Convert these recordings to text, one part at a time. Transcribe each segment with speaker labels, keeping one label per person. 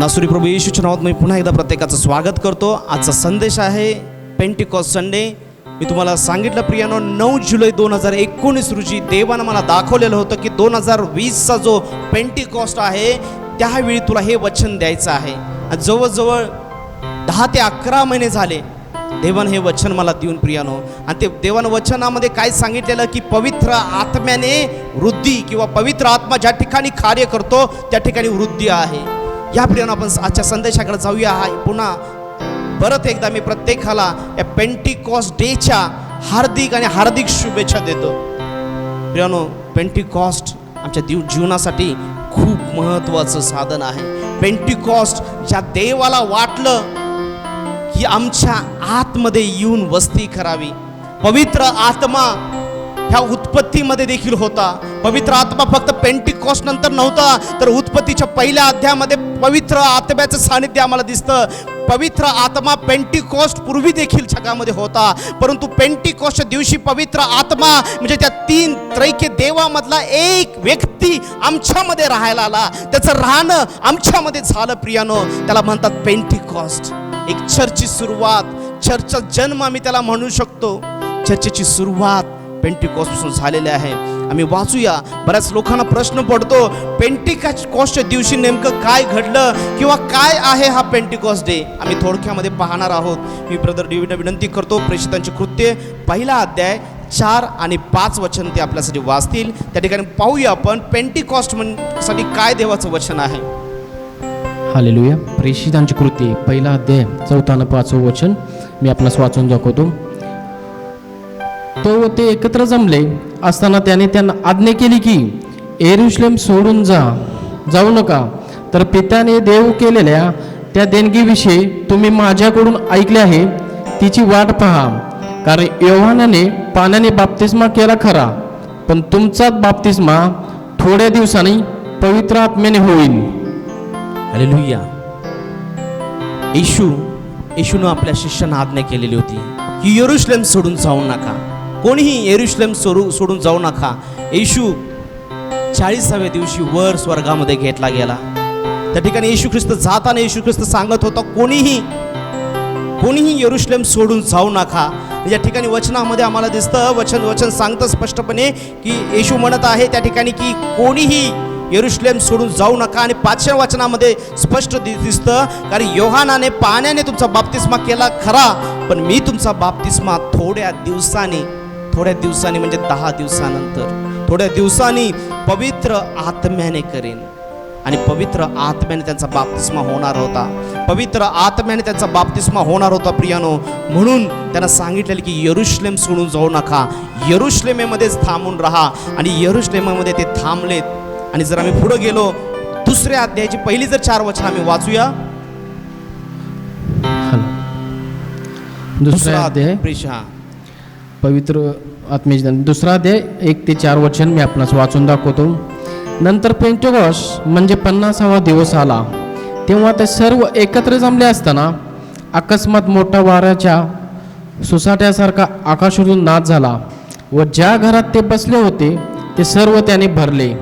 Speaker 1: नासुरी प्रभू येशूच्या नावात मी पुन्हा एकदा प्रत्येकाचं स्वागत करतो. आजचा संदेश आहे पेंटिकॉस्ट संडे. मी तुम्हाला सांगितलं प्रियानो, 9 जुलै 2019 रोजी देवानं मला दाखवलेलं होतं की 2020चा जो पेंटिकॉस्ट आहे त्यावेळी तुला हे वचन द्यायचं आहे. जवळजवळ 10 ते 11 महिने झाले देवानं हे वचन मला देऊन प्रियानो. आणि ते देवानं वचनामध्ये काय सांगितलेलं की पवित्र आत्म्याने वृद्धी किंवा पवित्र आत्मा ज्या ठिकाणी कार्य करतो त्या ठिकाणी वृद्धी आहे. या प्रियानो आपण आजच्या संदेशाकडे जाऊया. पुन्हा परत एकदा मी प्रत्येकाला या पेंटिकॉस्ट डेच्या हार्दिक शुभेच्छा देतो. प्रियानो, पेंटिकॉस्ट आमच्या जीवनासाठी खूप महत्त्वाचं साधन आहे. पेंटिकॉस्ट ज्या देवाला वाटलं की आमच्या आतमध्ये येऊन वस्ती करावी. पवित्र आत्मा ह्या उत्पत्तीमध्ये देखील होता. पवित्र आत्मा फक्त पेंटिकॉस्ट नंतर नव्हता, तर उत्पत्तीच्या पहिल्या अध्यायामध्ये पवित्र आत्म्याचं सानिध्य आम्हाला दिसतं. पवित्र आत्मा पेंटिकॉस्ट पूर्वी देखील जगामध्ये होता, परंतु पेंटिकॉस्टच्या दिवशी पवित्र आत्मा म्हणजे त्या 3 त्रैक्य देवामधला एक व्यक्ती आमच्यामध्ये राहायला आला. त्याचं राहणं आमच्यामध्ये झालं प्रियानो. त्याला म्हणतात पेंटिकॉस्ट. एक चर्चची सुरुवात, चर्चचा जन्म आम्ही त्याला म्हणू शकतो. चर्चेची सुरुवात पेंटिकॉस्टपासून झालेले आहे. आम्ही वाचूया. बऱ्याच लोकांना प्रश्न पडतो पेंटिकॉस्टच्या दिवशी नेमकं काय घडलं किंवा काय आहे हा पेंटिकॉस्ट डे. आम्ही थोडक्यामध्ये पाहणार आहोत. मी ब्रदर डेव्हिडला विनंती करतो, प्रेषितांची कृत्ये 1 अध्याय 4 आणि 5 वचन ते आपल्यासाठी वाचतील. त्या ठिकाणी पाहूया आपण पेंटिकॉस्ट साठी काय देवाचं वचन आहे.
Speaker 2: हालेलुया. प्रेषितांची कृती 1 अध्याय 4 आणि 5 वचन मी आपणास वाचून दाखवतो. तो व ते एकत्र जमले असताना त्याने त्यांना आज्ञा केली की येरुशलेम सोडून जाऊ नका, तर पित्याने देव केलेल्या त्या देणगीविषयी तुम्ही माझ्याकडून ऐकले आहे तिची वाट पहा. कारण योहानाने पाण्याने बाप्तिस्मा केला खरा, पण तुमचाच बाप्तिस्मा थोड्या दिवसांनी पवित्र आत्म्याने होईल.
Speaker 1: हालेलुया. येशूनं आपल्या शिष्यांना आज्ञा केलेली होती की येरुशलेम सोडून जाऊ नका. कोणीही येरुशलेम सोडून जाऊ नका. येशू 40व्या दिवशी वर स्वर्गामध्ये घेतला गेला. त्या ठिकाणी येशू ख्रिस्त जाताना येशू ख्रिस्त सांगत होता कोणीही येरुशलेम सोडून जाऊ नका. या ठिकाणी वचनामध्ये आम्हाला दिसतं, वचन सांगतं स्पष्टपणे की येशू म्हणत आहे त्या ठिकाणी की कोणीही येरुशलेम सोडून जाऊ नका. आणि 5व्या वचनामध्ये स्पष्ट दिसतं, कारण योहानाने पाण्याने तुमचा बाप्तिस्मा केला खरा, पण मी तुमचा बाप्तिस्मा थोड्या दिवसांनी म्हणजे 10 दिवसानंतर, थोड्या दिवसांनी पवित्र आत्म्याने करेन. आणि पवित्र आत्म्याने त्यांचा बाप्तिस्मा होणार होता. पवित्र आत्म्याने त्यांचा बाप्तिस्मा होणार होता प्रियानो. म्हणून त्यांना सांगितलेलं की येरुशलेम सोडून जाऊ नका, येरुशलेमेमध्येच थांबून राहा. आणि येरुशलेमेमध्ये ते थांबलेत. आणि जर आम्ही पुढे गेलो 2 अध्यायाची पहिली जर 4 वचन आम्ही वाचूया.
Speaker 2: 2 अध्याय पवित्र आत्म्याचे 2 अध्याय 1 ते 4 वचन मी आपणास वाचून दाखवतो. नंतर पेंटिकॉस्ट म्हणजे 50वा दिवस आला. तेव्हा ते सर्व एकत्र जमले असताना अकस्मात मोठा वाऱ्याच्या सुसाट्यासारखा आकाशातून नाद झाला व ज्या घरात ते बसले होते ते सर्व त्याने भरले.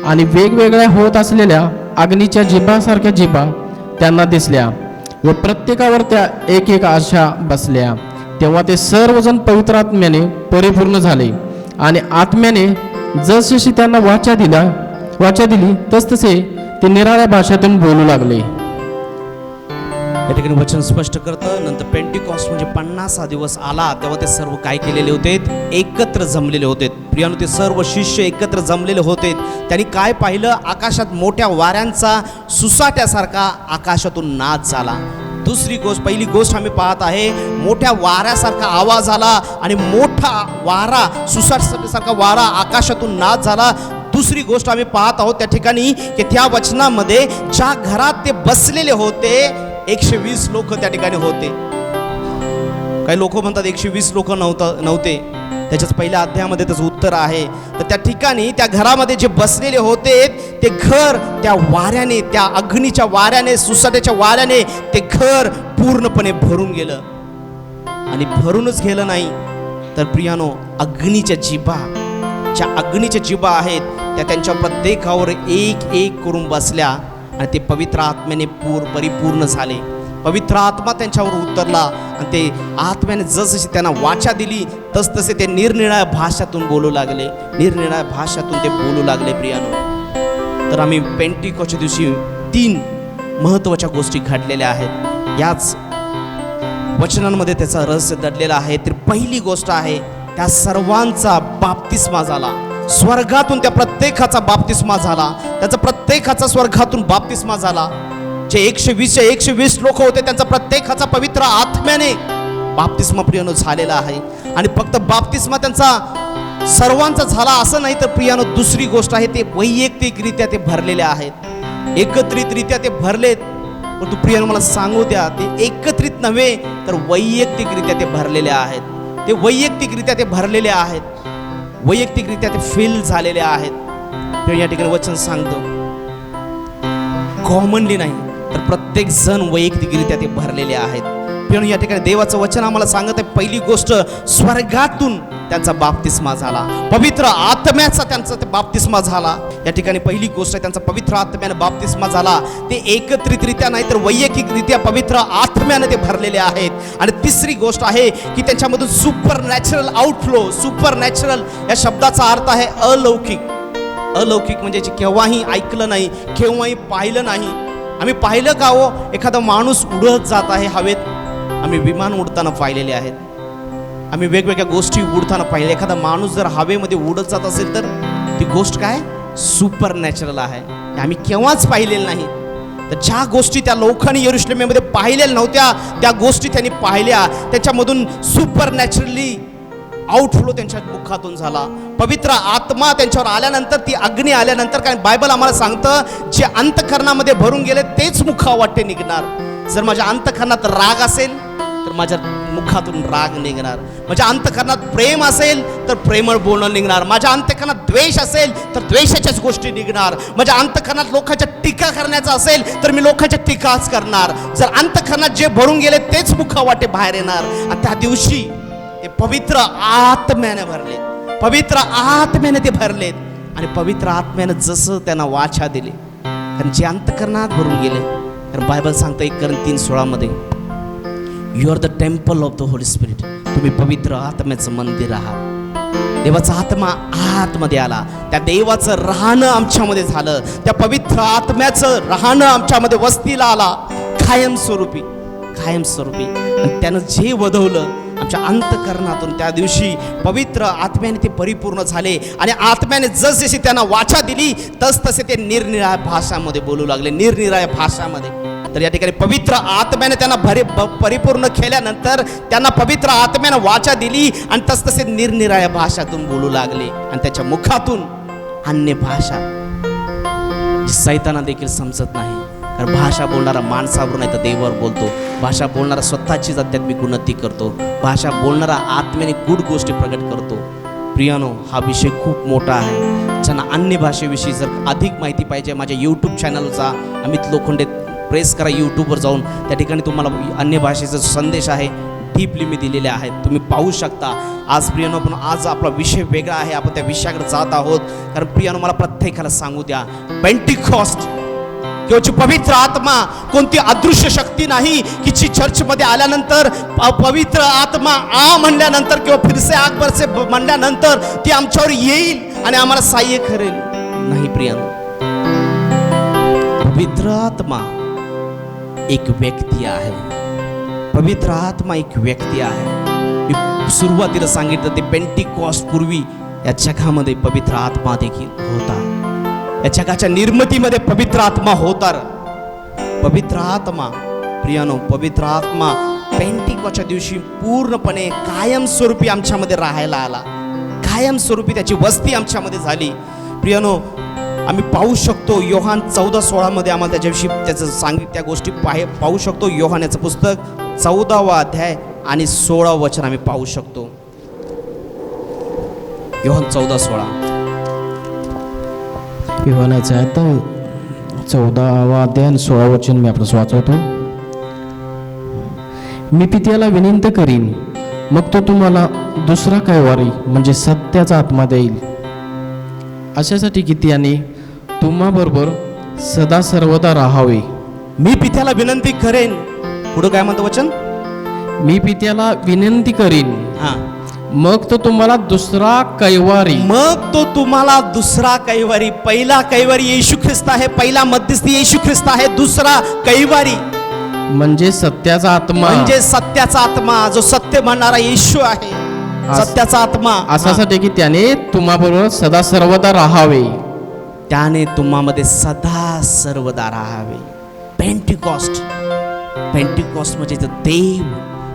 Speaker 2: आणि वेगवेगळ्या होत असलेल्या अग्नीच्या जिभासारख्या जिभा त्यांना दिसल्या व प्रत्येकावर त्या एक आशा बसल्या. तेव्हा ते सर्वजण पवित्र आत्म्याने परिपूर्ण झाले आणि आत्म्याने जसजशी त्यांना वाचा दिली तसतसे ते निराळ्या भाषेतून बोलू लागले.
Speaker 1: या ठिकाणी वचन स्पष्ट करतं. नंतर पेंटिकॉस्ट म्हणजे 50 दिवस आला तेव्हा ते सर्व काय केलेले होते, एकत्र जमलेले होते. प्रियानो, ते सर्व शिष्य एकत्र जमलेले होते. त्यांनी काय पाहिलं, आकाशात मोठ्या वाऱ्यांचा सुसाट्यासारखा आकाशातून नाद झाला. पहिली गोष्ट आम्ही पाहत आहे, मोठ्या वाऱ्यासारखा आवाज आला आणि मोठा वारा, सुसाट्यासारखा वारा आकाशातून नाद झाला. दुसरी गोष्ट आम्ही पाहत आहोत त्या ठिकाणी की त्या वचनामध्ये ज्या घरात ते बसलेले होते 120 लोक त्या ठिकाणी होते. काही लोक म्हणतात 120 लोक नव्हते. त्याच्याच पहिल्या अध्यायामध्ये त्याचं उत्तर आहे. तर त्या ठिकाणी त्या घरामध्ये जे बसलेले होते ते घर त्या वाऱ्याने, त्या अग्नीच्या वाऱ्याने, सुसाट्याच्या वाऱ्याने ते घर पूर्णपणे भरून गेलं. आणि भरूनच गेलं नाही तर प्रियानो, अग्नीच्या जिभा आहेत त्या त्यांच्या प्रत्येकावर एक करून बसल्या आणि ते पवित्र आत्म्याने परिपूर्ण झाले. पवित्र आत्मा त्यांच्यावर उतरला आणि ते आत्म्याने जसजशी त्यांना वाचा दिली तसतसे ते निरनिराळ्या भाषातून बोलू लागले, निरनिराळ्या भाषातून ते बोलू लागले. प्रियानो, तर आम्ही पेंटिकोच्या दिवशी 3 महत्त्वाच्या गोष्टी घडलेल्या आहेत. याच वचनांमध्ये त्याचा रहस्य दडलेला आहे. तर पहिली गोष्ट आहे, त्या सर्वांचा बाप्तिस्मा झाला. स्वर्गातून त्या प्रत्येकाचा बाप्तिस्मा झाला. त्याचा प्रत्येकाचा स्वर्गातून बाप्तिस्मा झाला. जे 120 लोक होते त्यांचा प्रत्येकाचा पवित्र आत्म्याने बाप्तिस्मा प्रियानो झालेला आहे. आणि फक्त बाप्तिस्मा त्यांचा सर्वांचा झाला असं नाही, तर प्रियानो दुसरी गोष्ट आहे, ते वैयक्तिकरित्या ते भरलेले आहेत, एकत्रितरित्या ते भरलेत. परंतु प्रियानो मला सांगू द्या, ते एकत्रित नव्हे तर वैयक्तिकरित्या ते भरलेले आहेत. ते वैयक्तिकरित्या ते भरलेले आहेत, वैयक्तिकरित्या ते फिल झालेले आहेत. या ठिकाणी वचन सांगतो, कॉमनली नाही तर प्रत्येक जण वैयक्तिकरित्या ते भरलेले आहेत. पण या ठिकाणी देवाचं वचन आम्हाला सांगत आहे, पहिली गोष्ट स्वर्गातून त्यांचा बाप्तिस्मा झाला, पवित्र आत्म्याचा त्यांचा ते बाप्तिस्मा झाला. या ठिकाणी पहिली गोष्ट आहे, त्यांचा पवित्र आत्म्याने बाप्तिस्मा झाला. ते एकत्रितरित्या नाही तर वैयक्तिकरित्या पवित्र आत्म्याने ते भरलेले आहेत. आणि तिसरी गोष्ट आहे की त्यांच्यामधून supernatural outflow. Supernatural या शब्दाचा अर्थ आहे अलौकिक. अलौकिक म्हणजे केव्हाही ऐकलं नाही, केव्हाही पाहिलं नाही. आम्ही पाहिलं का हो, एखादा माणूस उडत जात आहे हवेत, आम्ही विमान उडताना पाहिलेले आहेत, आम्ही वेगवेगळ्या गोष्टी उडताना पाहिले. एखादा माणूस जर हवेमध्ये उडत जात असेल तर ती गोष्ट काय, सुपर नॅचरल आहे, आम्ही केव्हाच पाहिलेलं नाही. तर ज्या गोष्टी त्या लोकांनी यरुशलेमेमध्ये पाहिलेल्या नव्हत्या त्या गोष्टी त्यांनी पाहिल्या. त्याच्यामधून सुपर नॅचरली आउटफ्लो त्यांच्या मुखातून झाला. पवित्र आत्मा त्यांच्यावर आल्यानंतर, ती अग्नी आल्यानंतर, कारण बायबल आम्हाला सांगतं, जे अंतःकरणामध्ये भरून गेले तेच मुखावाटे निघणार. जर माझ्या अंतःकरणात राग असेल तर माझ्या मुखातून राग निघणार. माझ्या अंतःकरणात प्रेम असेल तर प्रेमळ बोलणं निघणार. माझ्या अंतःकरणात द्वेष असेल तर द्वेषाच्याच गोष्टी निघणार. माझ्या अंतःकरणात लोकांच्या टीका करण्याचा असेल तर मी लोकांच्या टीकाच करणार. जर अंतःकरणात जे भरून गेले तेच मुखावाटे बाहेर येणार. आणि त्या दिवशी ते पवित्र आत्म्याने भरले, पवित्र आत्म्याने ते भरलेत. आणि पवित्र आत्म्याने जसं त्यांना वाचा दिली, कारण जे अंतःकरणात भरून गेले, कारण बायबल सांगतं 1 Corinthians 3:16 you are the temple of the holy spirit. तुम्ही पवित्र आत्म्याचं मंदिर आहात. देवाचा आत्मा आतमध्ये आला, त्या देवाचं राहणं आमच्यामध्ये झालं, त्या पवित्र आत्म्याचं राहणं आमच्यामध्ये वस्तीला आला कायमस्वरूपी, कायमस्वरूपी. आणि त्यानं जे वधवलं आमच्या अंतःकरणातून, त्या दिवशी पवित्र आत्म्याने ते परिपूर्ण झाले. आणि आत्म्याने जसजशी त्यांना वाचा दिली तसतसे ते निरनिराळ्या भाषामध्ये बोलू लागले, निरनिराळ्या भाषामध्ये. तर या ठिकाणी पवित्र आत्म्याने त्यांना परिपूर्ण केल्यानंतर त्यांना पवित्र आत्म्याने वाचा दिली आणि तसतसे निरनिराळ्या भाषातून बोलू लागले. आणि त्याच्या मुखातून अन्य भाषा, सैताना देखील समजत नाही, कारण भाषा बोलणारा माणसावर नाही तर देवावर बोलतो. भाषा बोलणारा स्वतःचीच आध्यात्मिक उन्नती करतो. भाषा बोलणारा आत्म्याने गुड गोष्टी प्रकट करतो. प्रियानो, हा विषय खूप मोठा आहे. ज्यांना अन्य भाषेविषयी जर अधिक माहिती पाहिजे, माझ्या यूट्यूब चॅनलचा अमित लोखंडे प्रेस करा, यूट्यूबवर जाऊन त्या ठिकाणी तुम्हाला अन्य भाषेचा संदेश आहे, डीपली मी दिलेले आहेत, तुम्ही पाहू शकता. आज प्रियानो, पण आज आपला विषय वेगळा आहे, आपण त्या विषयाकडे जात आहोत. कारण प्रियानो, मला प्रत्येकाला सांगू द्या, पेंटिकॉस्ट किंवा पवित्र आत्मा कोणती अदृश्य शक्ती नाही की जी चर्चमध्ये आल्यानंतर पवित्र आत्मा आ म्हणल्यानंतर किंवा फिरसे आग बरसे म्हणल्यानंतर ती आमच्यावर येईल आणि आम्हाला सहाय्य करेल. नाही प्रियानो, पवित्र आत्मा एक व्यक्ती आहे. पवित्र आत्मा एक व्यक्ती आहे. मी सुरुवातीला सांगितलं, ते पेंटिकॉस्ट पूर्वी या जगामध्ये पवित्र आत्मा देखील होता. या जगाच्या निर्मितीमध्ये पवित्र आत्मा होता. पवित्र आत्मा प्रियानो, पवित्र आत्मा पेंटिकॉस्टच्या दिवशी पूर्णपणे कायमस्वरूपी आमच्यामध्ये राहायला आला. कायमस्वरूपी त्याची वस्ती आमच्यामध्ये झाली. प्रियानो, आम्ही पाहू शकतो योहान 14:16 आम्हाला त्याच्याविषयी त्याचं त्या गोष्टी पाहू शकतो. योहान याचं पुस्तक 14वा अध्याय आणि 16 वचन आम्ही पाहू शकतो. योहान 14:16.
Speaker 2: योहानाचा आहे तर 14वा अध्याय आणि 16 वचन मी आपल्यास वाचवतो. मी पित्याला विनंती करीन, मग तो तुम्हाला दुसरा कैवारी म्हणजे सत्याचा आत्मा देईल, अशासाठी की त्याने तुम्हाबरोबर सदा सर्वदा राहावे.
Speaker 1: मी पित्याला विनंती करेन. पुढं काय म्हणतं वचन?
Speaker 2: मी पित्याला विनंती करीन,
Speaker 1: हा,
Speaker 2: मग तो तुम्हाला दुसरा कैवारी.
Speaker 1: मग तो तुम्हाला दुसरा कैवारी. पहिला कैवारी येशू ख्रिस्त आहे, पहिला मध्यस्थी येशू ख्रिस्त आहे. दुसरा कैवारी
Speaker 2: म्हणजे सत्याचा आत्मा,
Speaker 1: म्हणजे सत्याचा आत्मा, जो सत्य म्हणणारा येशू आहे, सत्याचा आत्मा.
Speaker 2: असासाठी की त्याने तुम्हाबरोबर सदा सर्वदा राहावे.
Speaker 1: त्याने तुम्हामध्ये सदा सर्वदा राहावे. पेंटिकॉस्ट, पेंटिकॉस्ट म्हणजे तो देव,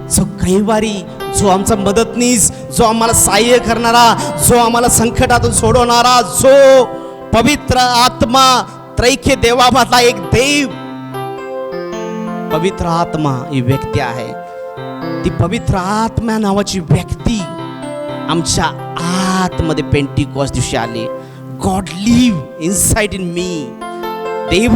Speaker 1: जो कैवारी, जो आमचा मदतनीस, जो आम्हाला सहाय्य करणारा, जो आम्हाला संकटातून सोडवणारा, जो पवित्र आत्मा, त्रैक्य देवामधला एक देव, पवित्र आत्मा ही व्यक्ती आहे. ती पवित्र आत्मा नावाची व्यक्ती आमच्या आतमध्ये पेंटिकॉस्ट दिवशी आली. God leave inside in me. देव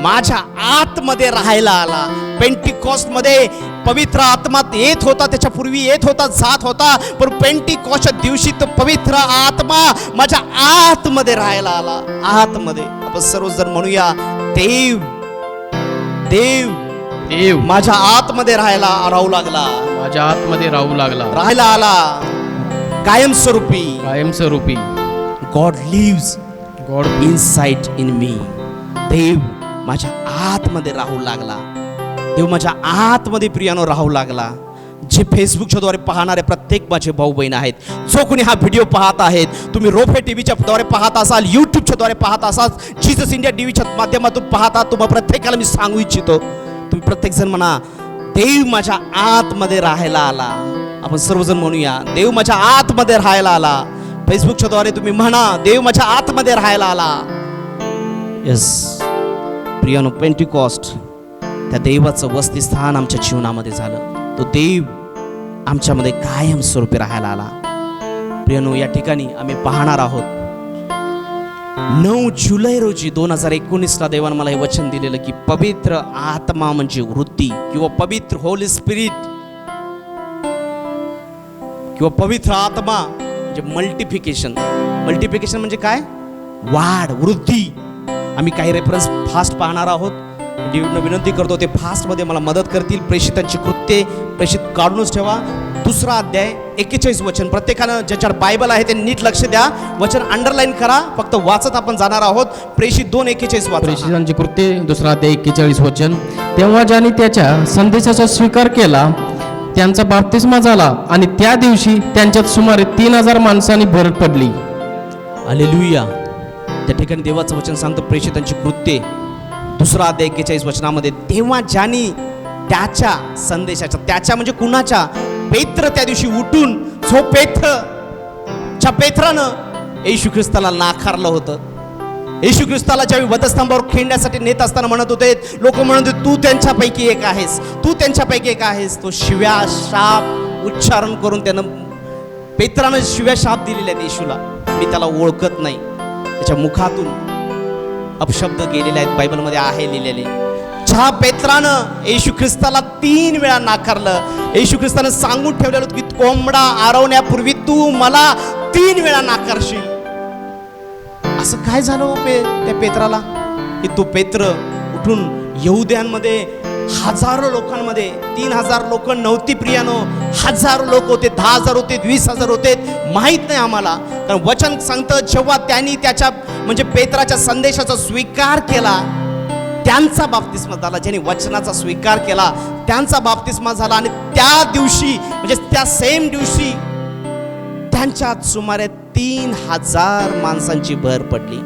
Speaker 1: माझ्या आतमध्ये राहायला आला. पेंटिकॉस्ट मध्ये पवित्र आत्मा येत होता, त्याच्या पूर्वी येत होता, जात होता, पण पेंटिकॉस्टच्या दिवशी तो पवित्र आत्मा माझ्या आतमध्ये राहायला आला. आतमध्ये आपण सर्वजण म्हणूया, देव देव
Speaker 2: देव
Speaker 1: माझ्या आतमध्ये राहू लागला.
Speaker 2: माझ्या आतमध्ये राहू लागला,
Speaker 1: राहायला आला कायमस्वरूपी.
Speaker 2: कायमस्वरूपी.
Speaker 1: God lives
Speaker 2: God
Speaker 1: inside in me. देव माझ्या आतमध्ये राहू लागला. देव माझ्या आतमध्ये प्रियानो राहू लागला. जे फेसबुकच्या द्वारे पाहणारे प्रत्येक माझे भाऊ बहीण आहेत, जो कोणी हा व्हिडिओ पाहत आहेत, तुम्ही रोफे टीव्हीच्या द्वारे पाहत असाल, यूट्यूबच्या द्वारे पाहत असाल, जीसस इंडिया टीव्हीच्या माध्यमातून पाहता, तुम्हा प्रत्येकाला मी सांगू इच्छितो, तुम्ही प्रत्येक जण म्हणा, देव माझ्या आतमध्ये राहायला आला. आपण सर्वजण म्हणूया, देव माझ्या आतमध्ये राहायला आला. फेसबुकच्या द्वारे तुम्ही म्हणा, देव माझ्या आतमध्ये राहायला आला. येस प्रियानो, पेंटिकॉस्ट त्या देवाचं वसतिस्थान आमच्या जीवनामध्ये झालं. तो देव आमच्यामध्ये कायम स्वरूपी राहायला आला. प्रियानो, या ठिकाणी आम्ही पाहणार आहोत 9 जुलै रोजी 2019ला देवानं मला हे वचन दिलेलं की पवित्र आत्मा म्हणजे वृत्ती किंवा पवित्र होली स्पिरिट किंवा पवित्र आत्मा म्हणजे मल्टिफिकेशन. मल्टिफिकेशन म्हणजे काय? वाढ, वृद्धी. आम्ही काही रेफरन्स फास्ट पाहणार आहोत. विनंती करतो ते फास्टमध्ये मला मदत करतील. प्रेषितांची कृत्ये, प्रेषित काढूनच ठेवा. 2 अध्याय 41 वचन. प्रत्येकानं ज्याच्यावर बायबल आहे ते नीट लक्ष द्या. वचन अंडरलाईन करा. फक्त वाचत आपण जाणार आहोत. प्रेषित 2:41 वाचा.
Speaker 2: प्रेषितांची कृत्ये 2 अध्याय 41 वचन. तेव्हा ज्याने त्याच्या संदेशाचा स्वीकार केला त्यांचा बाप्तिस्मा झाला आणि त्या दिवशी त्यांच्यात सुमारे 3000 माणसांनी भर पडली.
Speaker 1: हालेलुया. त्या ठिकाणी देवाचं वचन सांगतं प्रेषितांची कृत्ये 2 अध्याय 41 वचनामध्ये, तेव्हा ज्यानी त्याच्या संदेशाच्या, त्याच्या म्हणजे कुणाच्या? पेत्र त्या दिवशी उठून, जो पेत्रच्या पेत्रानं येशू ख्रिस्ताला नाकारलं होतं. येशू ख्रिस्ताला ज्यावेळी वधस्तंभावर खेळण्यासाठी नेत असताना म्हणत होते, लोक म्हणत होते, तू त्यांच्यापैकी एक आहेस, तू त्यांच्यापैकी एक आहेस. तो शिव्या शाप उच्चारण करून त्यानं, पेत्रानं शिव्या शाप दिलेले आहेत येशूला. मी त्याला ओळखत नाही. त्याच्या मुखातून अपशब्द गेलेले आहेत, बायबलमध्ये आहे लिहिलेले. ज्या पेत्रानं येशू ख्रिस्ताला 3 वेळा नाकारलं, येशू ख्रिस्तानं सांगून ठेवलेलं होतं की कोंबडा आरवण्यापूर्वी तू मला 3 वेळा नाकारशील. असं काय झालं हो त्या पेत्राला की तो पेत्र उठून यहुद्यांमध्ये हजारो लोकांमध्ये, 3000 लोक नव्हती प्रियानो, हजारो लोक होते, 10,000 होते, 20,000 होते, माहीत नाही आम्हाला. कारण वचन सांगतं जेव्हा त्यांनी त्याच्या म्हणजे पेत्राच्या संदेशाचा स्वीकार केला त्यांचा बाप्तिस्मा झाला. ज्यांनी वचनाचा स्वीकार केला त्यांचा बाप्तिस्मा झाला. आणि त्या दिवशी म्हणजे त्या सेम दिवशी त्यांच्यात सुमारे 3000 माणसांची भर पडली.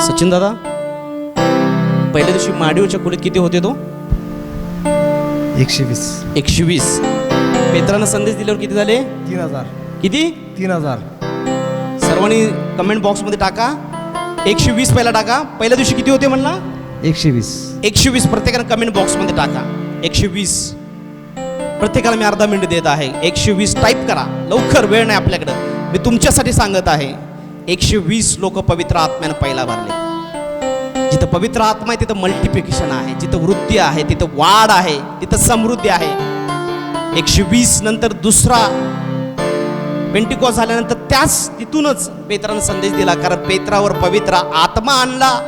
Speaker 1: सचिन दादा, पहिल्या दिवशी माडीवच्या खोलीत किती होते? तो 120. पेत्रानं संदेश दिल्यावर किती झाले?
Speaker 3: 3000.
Speaker 1: किती?
Speaker 3: 3000.
Speaker 1: सर्वांनी कमेंट बॉक्समध्ये टाका 120 पहिला टाका. पहिल्या दिवशी किती होते म्हणला?
Speaker 3: 120.
Speaker 1: 120 प्रत्येकानं कमेंट बॉक्समध्ये टाका 120. प्रत्येकाला मी अर्धा मिनिट देत आहे. 120 टाईप करा लवकर, वेळ नाही आपल्याकडं. मी तुमच्यासाठी सांगत आहे 120 लोक पवित्र आत्म्यानं पहिला भरले. जिथं पवित्र आत्मा आहे तिथं मल्टिप्लिकेशन आहे, जिथं वृत्ती आहे तिथं वाढ आहे, तिथं समृद्धी आहे. 120 नंतर दुसरा पेंटिकॉस्ट झाल्यानंतर त्याच तिथूनच पेत्रानं संदेश दिला, कारण पेत्रावर पवित्र आत्मा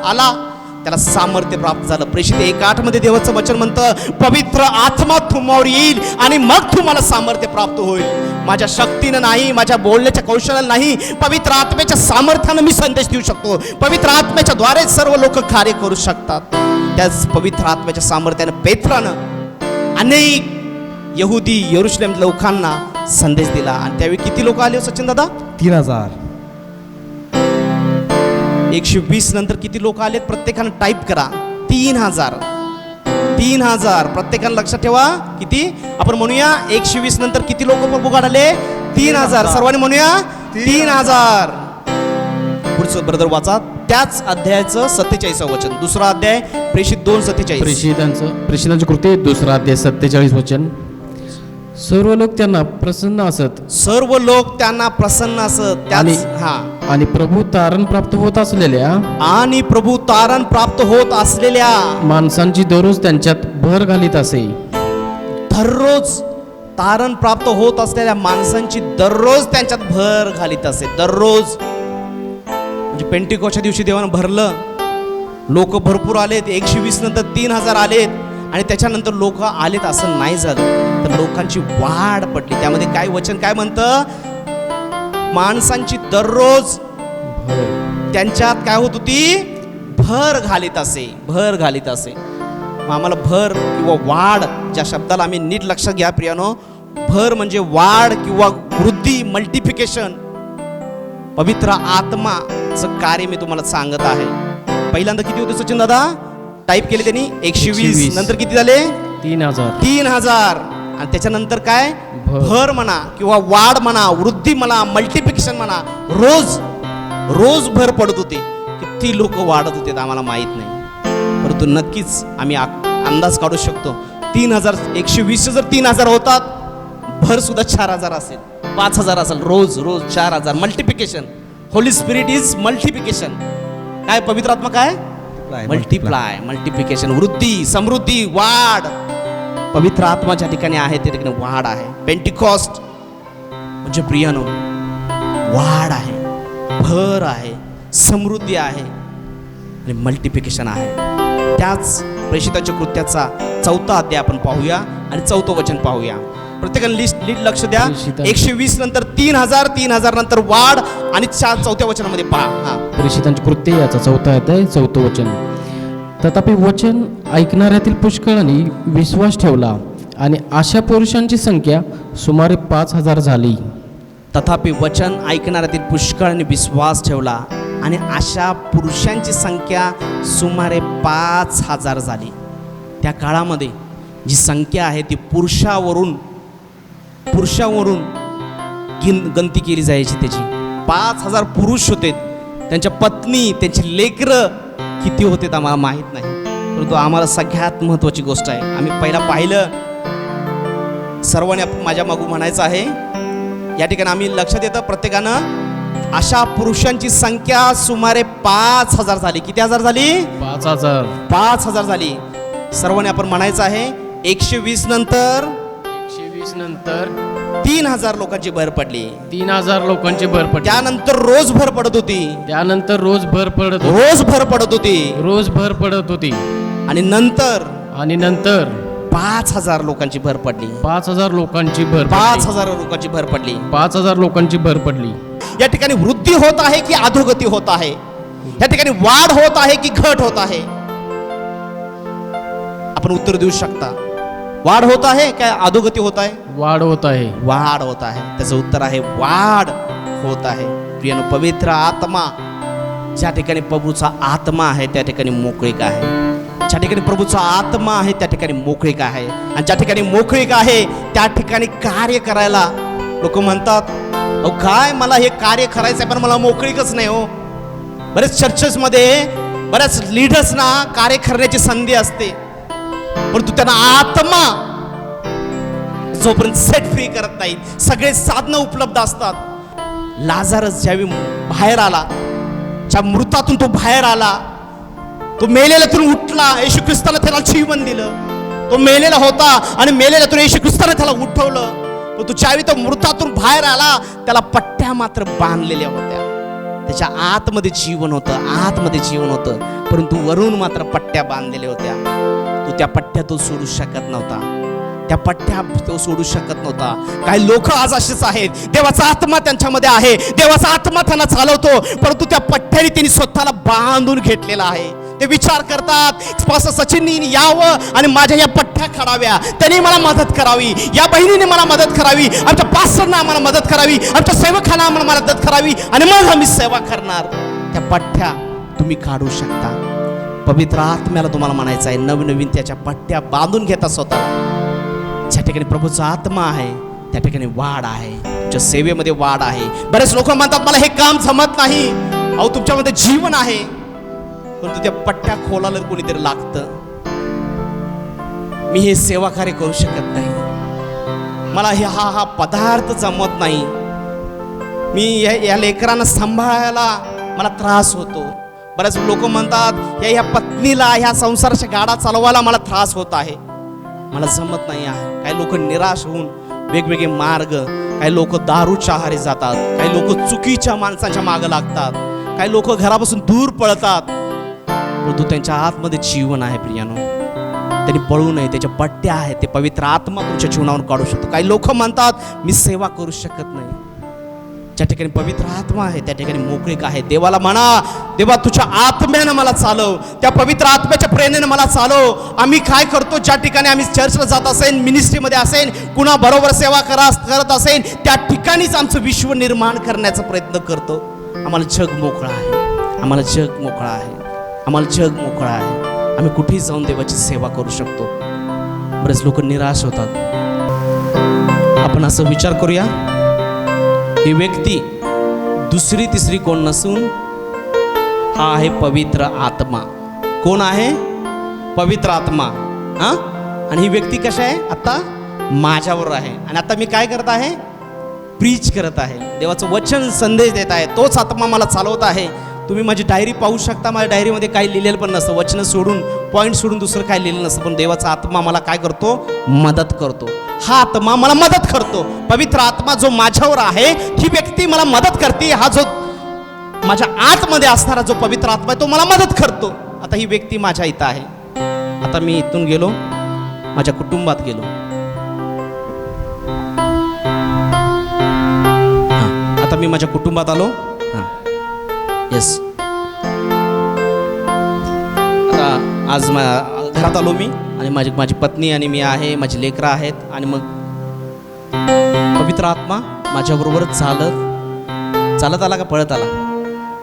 Speaker 1: आला, त्याला सामर्थ्य प्राप्त झालं. प्रेषित 1:8 मध्ये देवाचं वचन म्हणतं, पवित्र आत्मा तुम्हावर येईल आणि मग तुम्हाला सामर्थ्य प्राप्त होईल. माझ्या शक्तीनं नाही, माझ्या बोलण्याच्या कौशल्यानं नाही, पवित्र आत्म्याच्या सामर्थ्यानं मी संदेश देऊ शकतो. पवित्र आत्म्याच्या द्वारे सर्व लोक कार्य करू शकतात. त्याच पवित्र आत्म्याच्या सामर्थ्यानं पेत्रानं अनेक यहुदी यरुशलेम लोकांना संदेश दिला. आणि त्यावेळी किती लोक आले सचिन दादा?
Speaker 3: 3000.
Speaker 1: 120 नंतर किती लोक आलेत? प्रत्येकानं टाईप करा, 3000. 3000 प्रत्येकानं लक्षात ठेवा. किती? आपण म्हणूया 120 नंतर किती लोक प्रभुकडे आले? 3000. सर्वांनी म्हणूया 3000. पुढचं ब्रदर वाचा, त्याच अध्यायाचं 47 वचन, दुसरा अध्याय प्रेषित 2:47.
Speaker 2: प्रेषितांची कृती 2 अध्याय 47 वचन. सर्व लोक त्यांना प्रसन्न असत
Speaker 1: सर्व लोक त्यांना प्रसन्न असत.
Speaker 2: आणि प्रभू तारण प्राप्त होत असलेल्या माणसांची दररोज त्यांच्यात भर घालीत असे.
Speaker 1: दररोज तारण प्राप्त होत असलेल्या माणसांची दररोज त्यांच्यात भर घालीत असे. दररोज म्हणजे पेंटिकॉस्टच्या दिवशी देवानं भरलं, लोक भरपूर आलेत. 120 नंतर 3000 आलेत आणि त्याच्यानंतर लोक आलेत असं नाही झालं, तर लोकांची वाढ पडली. त्यामध्ये काय वचन काय म्हणतं? माणसांची दररोज त्यांच्यात काय होत होती? भर घालीत असे. भर घालीत असे. मग आम्हाला भर किंवा वाढ, ज्या शब्दाला आम्ही नीट लक्षात घ्या प्रियानो, भर म्हणजे वाढ किंवा वृद्धी, मल्टिफिकेशन. पवित्र आत्माचं कार्य मी तुम्हाला सांगत आहे. पहिल्यांदा किती होते सचिन दादा? टाईप केले त्यांनी 120. नंतर किती झाले? 3000. आणि त्याच्यानंतर काय? भर म्हणा किंवा वाढ म्हणा, वृद्धी म्हणा, मल्टिप्लिकेशन म्हणा. रोज भर पडत होते. किती लोक वाढत होते आम्हाला माहीत नाही, परंतु नक्कीच आम्ही अंदाज काढू शकतो. 3000, 120 जर 3000 होतात, भर सुद्धा 4000 असेल, 5000 असेल. रोज 4000. Multiplication. Holy spirit is multiplication. काय पवित्र आत्मा काय? मल्टिप्लिकेशन, वृद्धी, समृद्धी, वाढ. पवित्र आत्मा ज्या ठिकाणी आहे त्या ठिकाणी वाढ आहे. पेंटिकॉस्ट म्हणजे प्रियानो वाढ आहे, भर आहे, समृद्धी आहे आणि मल्टिप्लिकेशन आहे. त्याच प्रेषितांच्या कृत्याचा 4 अध्याय आपण पाहूया आणि 4 वचन पाहूया. प्रत्येकाने लीड लक्ष द्या. 120 नंतर 3000, 3000 नंतर वाढ आणि 4 वचनामध्ये पहा.
Speaker 2: प्रेषितांची कृत्य याचा 4 अध्याय 4 वचन. तथापि वचन ऐकणाऱ्यातील पुष्कळांनी विश्वास ठेवला आणि अशा पुरुषांची संख्या सुमारे 5000 झाली.
Speaker 1: तथापि वचन ऐकणाऱ्यातील पुष्कळांनी विश्वास ठेवला आणि अशा पुरुषांची संख्या सुमारे 5000 झाली. त्या काळामध्ये जी संख्या आहे ती पुरुषावरून गणती केली जायची. त्याची 5000 पुरुष होते. त्यांच्या पत्नी, त्यांची लेकरं किती होते आम्हाला माहीत नाही, परंतु आम्हाला सगळ्यात महत्त्वाची गोष्ट आहे, आम्ही पहिला पाहिलं, सर्वांनी माझ्या मागू म्हणायचं आहे. या ठिकाणी आम्ही लक्षात येतं प्रत्येकानं अशा पुरुषांची संख्या सुमारे 5000 झाली. किती हजार झाली? 5000 झाली. सर्वांनी आपण म्हणायचं आहे 120 नंतर 3000 लोकांची भर पडली.
Speaker 2: 3000 लोकांची भर पडली.
Speaker 1: त्यानंतर रोज भर पडत होती.
Speaker 2: रोज भर पडत होती.
Speaker 1: आणि नंतर 5000 लोकांची भर पडली.
Speaker 2: 5000 लोकांची भर पडली.
Speaker 1: या ठिकाणी वृद्धी होत आहे की अधोगती होत आहे? या ठिकाणी वाढ होत आहे की घट होत आहे? आपण उत्तर देऊ शकता. वाढ होत आहे काय अधोगती होत आहे?
Speaker 2: वाढ होत आहे.
Speaker 1: त्याचं उत्तर आहे वाढ होत आहे. प्रियानो, पवित्र आत्मा ज्या ठिकाणी प्रभूचा आत्मा आहे त्या ठिकाणी मोकळीक आहे. ज्या ठिकाणी प्रभूचा आत्मा आहे त्या ठिकाणी मोकळीक आहे. आणि ज्या ठिकाणी मोकळीक आहे त्या ठिकाणी कार्य करायला लोक म्हणतात, अहो काय मला हे कार्य करायचं आहे पण मला मोकळीकच नाही हो. बरेच चर्चेसमध्ये बऱ्याच लीडर्सना कार्य करण्याची संधी असते, परंतु त्यांना आत्मा जोपर्यंत सेट फ्री करत नाही, सगळे साधनं उपलब्ध असतात. लाजारस ज्यावेळी बाहेर आला, ज्या मृतातून तो बाहेर आला, तो मेलेल्यातून उठला, येशू ख्रिस्ताने त्याला जीवन दिलं. तो मेलेला होता आणि मेलेल्यातून येशू ख्रिस्ताने त्याला उठवलं. तो परंतु ज्यावेळी तो मृतातून बाहेर आला त्याला पट्ट्या मात्र बांधलेल्या होत्या. त्याच्या आतमध्ये जीवन होतं, आतमध्ये जीवन होतं, परंतु वरून मात्र पट्ट्या बांधलेल्या होत्या. तो त्या पट्ट्या तो सोडू शकत नव्हता, त्या पट्ट्या तो सोडू शकत नव्हता. काही लोक आज असेच आहेत, देवाचा आत्मा त्यांच्यामध्ये आहे, देवाचा आत्मा त्यांना चालवतो, परंतु त्या पट्ट्याने त्यांनी स्वतःला बांधून घेतलेला आहे. ते विचार करतात पास्टर सचिननी यावं आणि माझ्या या पट्ट्या काढाव्या, त्यांनी मला मदत करावी, या बहिणीने मला मदत करावी, आमच्या पास्टरना आम्हाला मदत करावी, आमच्या सेवकांना आम्हाला मदत करावी आणि मग आम्ही सेवा करणार. त्या पट्ट्या तुम्ही काढू शकता. पवित्र आत्म्याला तुम्हाला म्हणायचं आहे, नवीन नवीन त्याच्या पट्ट्या बांधून घेता स्वतःला. ज्या ठिकाणी प्रभूचा आत्मा आहे त्या ठिकाणी वाढ आहे, तुमच्या सेवेमध्ये वाढ आहे. बरेच लोक म्हणतात मला हे काम जमत नाही. अहो, तुमच्यामध्ये जीवन आहे, परंतु त्या पट्ट्या खोलाला कोणीतरी लागतं. मी हे सेवा कार्य करू शकत नाही, मला हे हा पदार्थ जमत नाही, मी या लेकरांना सांभाळायला मला त्रास होतो. बरेच लोक म्हणतात या पत्नीला ह्या संसाराच्या गाडा चालवायला मला त्रास होत आहे, मला जमत नाही आहे. काही लोक निराश होऊन वेगवेगळे मार्ग, काही लोक दारूच्या आहारी जातात, काही लोक चुकीच्या माणसाच्या मागे लागतात, काही लोक घरापासून दूर पळतात, परंतु त्यांच्या आतमध्ये जीवन आहे प्रियानो. त्यांनी पळू नये, त्याच्या पट्ट्या आहेत, ते पवित्र आत्मा तुमच्या जीवनावर काढू शकतो. काही लोक म्हणतात मी सेवा करू शकत नाही. ज्या ठिकाणी पवित्र आत्मा आहे त्या ठिकाणी मोकळीक आहे. देवाला म्हणा, देवा तुझ्या आत्म्यानं मला चालव, त्या पवित्र आत्म्याच्या प्रेरणेने मला चालव. आम्ही काय करतो, ज्या ठिकाणी आम्ही चर्चला जात असेल, मिनिस्ट्रीमध्ये असेल, कुणा बरोबर सेवा करत असेल, त्या ठिकाणीच आमचं विश्व निर्माण करण्याचा प्रयत्न करतो. आम्हाला जग मोकळा आहे, आम्हाला जग मोकळा आहे, आम्हाला जग मोकळा आहे. आम्ही कुठेही जाऊन देवाची सेवा करू शकतो. बरेच लोक निराश होतात. आपण असं विचार करूया, ही व्यक्ती दुसरी तिसरी कोण नसून हा आहे पवित्र आत्मा. कोण आहे? पवित्र आत्मा. हां, आणि ही व्यक्ती कशा आहे? आता माझ्यावर आहे आणि आता मी काय करत आहे? प्रीच करत आहे, देवाचं वचन संदेश देत आहे. तोच आत्मा मला चालवत आहे. तुम्ही माझी डायरी पाहू शकता, माझ्या डायरीमध्ये काही लिहिलेलं पण नसतं, वचन सोडून, पॉईंट सोडून दुसरं काही लिहिलेलं नसतं, पण देवाचा आत्मा मला काय करतो? मदत करतो. हा आत्मा मला मदत करतो. पवित्र आत्मा जो माझ्यावर आहे, ही व्यक्ती मला मदत करते. हा जो माझ्या आतमध्ये असणारा जो पवित्र आत्मा आहे तो मला मदत करतो. आता ही व्यक्ती माझ्या इथं आहे. आता मी इथून गेलो, माझ्या कुटुंबात गेलो. आता मी माझ्या कुटुंबात आलो. येस, आता आज घरात आलो मी आणि माझी पत्नी आणि मी आहे, माझी लेकरं आहेत. आणि मग पवित्र आत्मा माझ्याबरोबर चालत आला का पळत आला?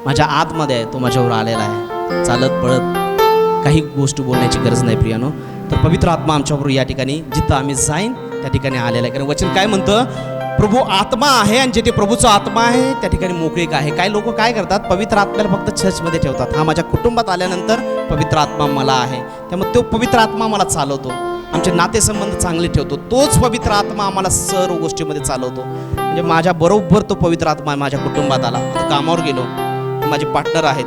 Speaker 1: माझ्या आतमध्ये आहे, तो माझ्यावर आलेला आहे. चालत पळत काही गोष्टी बोलण्याची गरज नाही प्रियानो. तर पवित्र आत्मा आमच्याबरोबर या ठिकाणी जिथं आम्ही जाईन त्या ठिकाणी आलेला आहे. कारण वचन काय म्हणतं? प्रभू आत्मा आहे आणि जिथे प्रभूचा आत्मा आहे त्या ठिकाणी मोकळीक आहे. काही लोक काय करतात? पवित्र आत्म्याला फक्त चर्चमध्ये ठेवतात. हा माझ्या कुटुंबात आल्यानंतर पवित्र आत्मा मला आहे, त्यामुळे तो पवित्र आत्मा मला चालवतो, आमचे नातेसंबंध चांगले ठेवतो. तोच पवित्र आत्मा आम्हाला सर्व गोष्टीमध्ये चालवतो. म्हणजे माझ्या बरोबर तो पवित्र आत्मा माझ्या कुटुंबात आला. कामावर गेलो, माझे पार्टनर आहेत,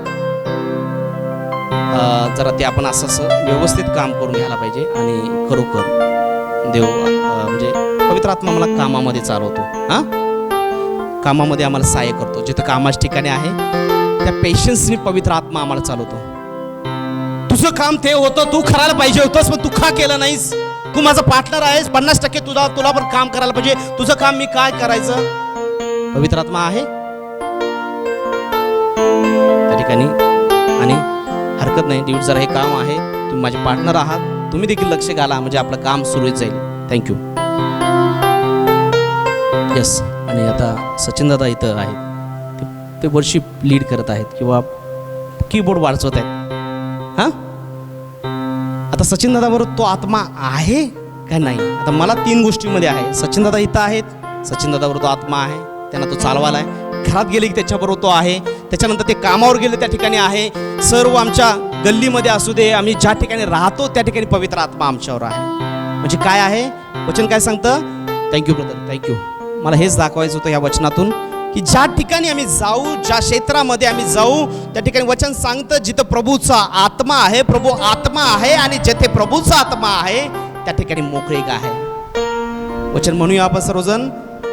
Speaker 1: जरा ते आपण असं व्यवस्थित काम करून घ्यायला पाहिजे. आणि खरोखर देव म्हणजे पवित्र आत्मा मला कामामध्ये चालवतो. हां, कामामध्ये आम्हाला सहाय्य करतो. जिथं कामाच्या ठिकाणी आहे त्या पेशन्सनी पवित्र आत्मा आम्हाला चालवतो. तुझं काम ते होतं, तू करायला पाहिजे होतंस, पण तू का केलं नाहीस? तू माझा पार्टनर आहेस, 50% तुला पण काम करायला पाहिजे. तुझं काम मी काय करायचं? पवित्र आत्मा आहे त्या ठिकाणी. आणि हरकत नाही, ड्यूट जरा हे काम आहे, तुम्ही माझे पार्टनर आहात, तुम्ही देखील लक्ष घाला, म्हणजे आपलं काम सुरळीत जाईल. थँक्यू. येस. आणि आता सचिन दादा इथं आहेत, ते वर्शिप लीड करत आहेत किंवा कीबोर्ड वाजवत आहेत. हां, आता सचिन दादाबरोबर तो आत्मा आहे का नाही? आता मला 3 गोष्टीमध्ये आहे. सचिन दादा इथं आहेत, सचिन दादाबरोबर तो आत्मा आहे, त्यांना तो चालवायला आहे. घरात गेले की त्याच्याबरोबर तो आहे. त्याच्यानंतर ते कामावर गेले त्या ठिकाणी आहे. सर्व आमच्या गल्लीमध्ये असू दे, आम्ही ज्या ठिकाणी राहतो त्या ठिकाणी पवित्र आत्मा आमच्यावर आहे. म्हणजे काय आहे? वचन काय सांगतं? Thank you brother, thank you. मला हेच दाखवायचं होतं या वचनातून, की ज्या ठिकाणी आम्ही जाऊ, ज्या क्षेत्रामध्ये आम्ही जाऊ त्या ठिकाणी वचन सांगतं जिथं प्रभूचा आत्मा आहे, प्रभू आत्मा आहे, आणि जिथे प्रभूचा आत्मा आहे त्या ठिकाणी मोकळीक आहे. वचन म्हणूया आपण सर्वजण.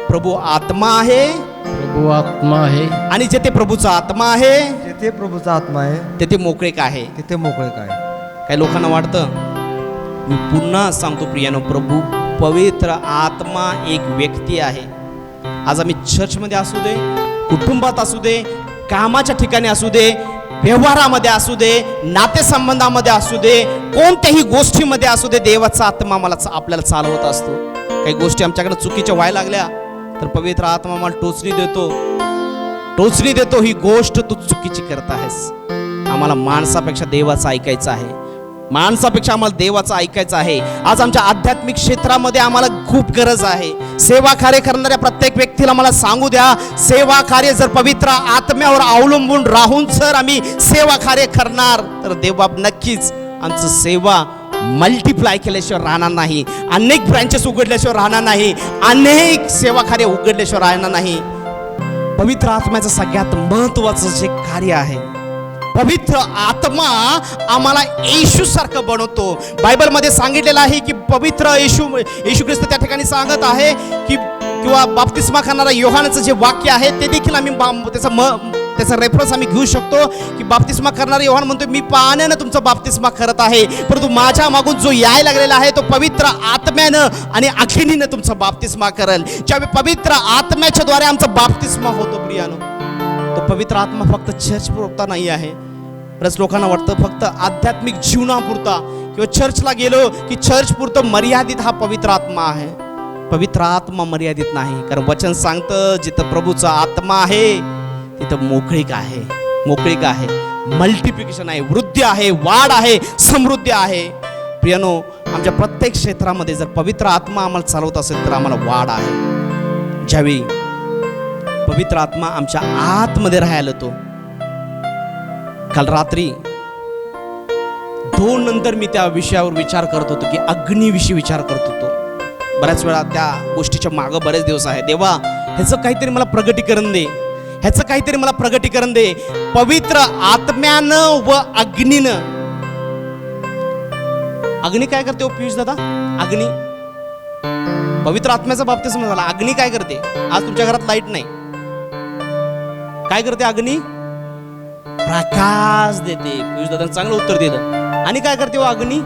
Speaker 1: प्रभू आत्मा आहे
Speaker 2: प्रभू आत्मा आहे
Speaker 1: आणि जेथे प्रभूचा आत्मा आहे
Speaker 3: जेथे प्रभूचा आत्मा आहे
Speaker 1: तेथे मोकळीक आहे.
Speaker 3: तिथे मोकळे काय.
Speaker 1: काही लोकांना वाटतं, मी पुन्हा सांगतो प्रियानो, प्रभू पवित्र आत्मा एक व्यक्ती आहे. आज आम्ही चर्चमध्ये असू दे, कुटुंबात असू दे, कामाच्या ठिकाणी असू दे, व्यवहारामध्ये असू दे, नातेसंबंधामध्ये असू दे, कोणत्याही गोष्टीमध्ये असू दे, देवाचा आत्मा आपल्याला चालवत असतो. काही गोष्टी आमच्याकडे चुकीच्या व्हायला लागल्या तर पवित्र आत्मा आम्हाला टोचणी देतो, ही गोष्ट तू चुकीची करत आहेस. आम्हाला माणसापेक्षा देवाचं ऐकायचं आहे, माणसापेक्षा आम्हाला देवाचं ऐकायचं आहे. आज आमच्या आध्यात्मिक क्षेत्रामध्ये आम्हाला खूप गरज आहे. सेवा कार्य करणाऱ्या प्रत्येक व्यक्तीला मला सांगू द्या, सेवा कार्य जर पवित्र आत्म्यावर अवलंबून राहून जर आम्ही सेवा कार्य करणार तर देवबाप नक्कीच आमचं सेवा मल्टिप्लाय केल्याशिवाय राहणार नाही, अनेक ब्रँचेस उघडल्याशिवाय राहणार नाही, अनेक सेवा कार्य उघडल्याशिवाय राहणार नाही. पवित्र आत्म्याचं सगळ्यात महत्वाचं जे कार्य आहे, पवित्र आत्मा आम्हाला येशू सारखं बनवतो. बायबलमध्ये सांगितलेलं आहे की पवित्र येशू ख्रिस्त त्या ठिकाणी सांगत आहे की, किंवा बाप्तिस्मा करणारा योहानाचं जे वाक्य आहे ते देखील आम्ही त्याचा रेफरन्स आम्ही घेऊ शकतो की बाप्तिस्मा करणारा योहान म्हणतो, मी पाण्यानं तुमचा बाप्तिस्मा करत आहे, परंतु माझ्या मागून जो यायला लागलेला आहे तो पवित्र आत्म्यानं आणि अग्नीनं तुमचा बाप्तिस्मा करेल. ज्यावेळी पवित्र आत्म्याच्या द्वारे आमचा बाप्तिस्मा होतो प्रियानो, तो पवित्र आत्मा फक्त चर्च पुरता नाही आहे. बऱ्याच लोकांना वाटतं फक्त आध्यात्मिक जीवनापुरता किंवा चर्चला गेलो की चर्च पुरतं मर्यादित हा पवित्र आत्मा आहे. पवित्र आत्मा मर्यादित नाही, कारण वचन सांगतं जिथं प्रभूचा आत्मा आहे तिथं मोकळीक आहे, मल्टिप्लिकेशन आहे, वृद्धी आहे, वाढ आहे, समृद्धी आहे. प्रियानो, आमच्या प्रत्येक क्षेत्रामध्ये जर पवित्र आत्मा आम्हाला चालवत असेल तर आम्हाला वाढ आहे. ज्यावेळी पवित्र आत्मा आमच्या आतमध्ये राहायला तो, काल रात्री 2 नंतर मी त्या विषयावर विचार करत होतो की अग्नीविषयी विचार करत होतो. बऱ्याच वेळा त्या गोष्टीच्या मागं बरेच दिवस आहे. देवा, ह्याचं काहीतरी मला प्रगटीकरण दे. पवित्र आत्म्यानं व अग्नीनं. अग्नी काय करते पियुष दादा? अग्नी, पवित्र आत्म्याचा बाप्तिस्मा झाला, अग्नी काय करते? आज तुमच्या घरात लाईट नाही, काय करते अग्नी? प्रकाश देते. पियुष दादा चांगलं उत्तर दिलं. आणि काय करते अग्नी?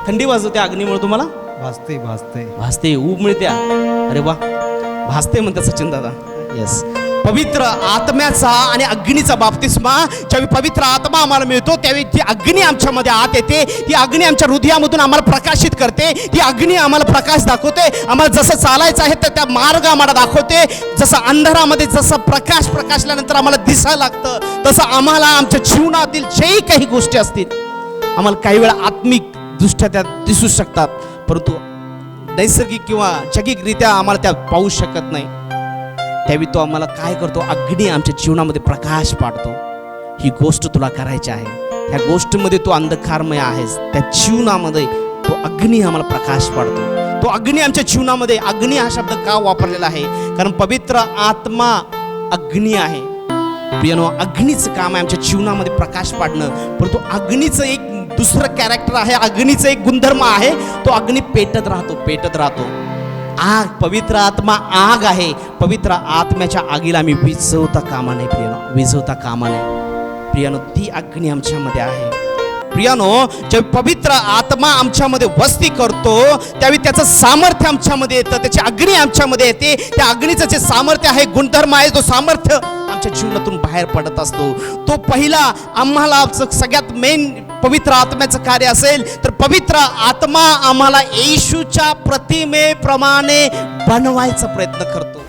Speaker 1: थंडी वाजवते अग्नीमुळे तुम्हाला? भासते, ऊब मिळते. अरे वा, भासते म्हणतात सचिन दादा. येस, पवित्र आत्म्याचा आणि अग्नीचा बाप्तिस्मा. ज्यावेळी पवित्र आत्मा आम्हाला मिळतो त्यावेळी ती अग्नी आमच्यामध्ये आत येते, ती अग्नी आमच्या हृदयामधून आम्हाला प्रकाशित करते, ती अग्नी आम्हाला प्रकाश दाखवते. आम्हाला जसं चालायचं आहे तर त्या मार्ग आम्हाला दाखवते. जसं अंधारामध्ये जसं प्रकाशल्यानंतर आम्हाला दिसायला लागतं, तसं आम्हाला आमच्या जीवनातील जे काही गोष्टी असतील आम्हाला काही वेळा आत्मिक दृष्ट्या त्या दिसू शकतात, परंतु नैसर्गिक किंवा जैविकरित्या आम्हाला त्या पाहू शकत नाही. त्यावेळी तो आम्हाला काय करतो? अग्नी आमच्या जीवनामध्ये प्रकाश पाडतो. ही गोष्ट तुला करायची आहे, ह्या गोष्टीमध्ये तू अंधकारमय आहेस, त्या जीवनामध्ये तो अग्नी आम्हाला प्रकाश पाडतो. तो अग्नी आमच्या जीवनामध्ये, अग्नी हा शब्द का वापरलेला आहे? कारण पवित्र आत्मा अग्नी आहे. प्रियानो, अग्नीचं काम आहे आमच्या जीवनामध्ये प्रकाश पाडणं, परंतु अग्नीचं एक दुसरं कॅरेक्टर आहे, अग्नीचं एक गुणधर्म आहे, तो अग्नी पेटत राहतो. आग, पवित्र आत्मा आग आहे. पवित्र आत्म्याच्या आगीला आम्ही विझवता कामा नये प्रियानो, ती अग्नी आमच्यामध्ये आहे. प्रियानो, जेव्हा पवित्र आत्मा आमच्यामध्ये वस्ती करतो त्यावेळी त्याचं सामर्थ्य आमच्यामध्ये येतं, त्याची अग्नी आमच्यामध्ये येते. त्या अग्नीचं जे सामर्थ्य आहे, गुणधर्म आहे, तो सामर्थ्य आमच्या जीवनातून बाहेर पडत असतो. तो पहिला आम्हाला सगळ्यात मेन पवित्र आत्म्याचं कार्य असेल तर पवित्र आत्मा आम्हाला येशूच्या प्रतिमेप्रमाणे बनवायचा प्रयत्न करतो.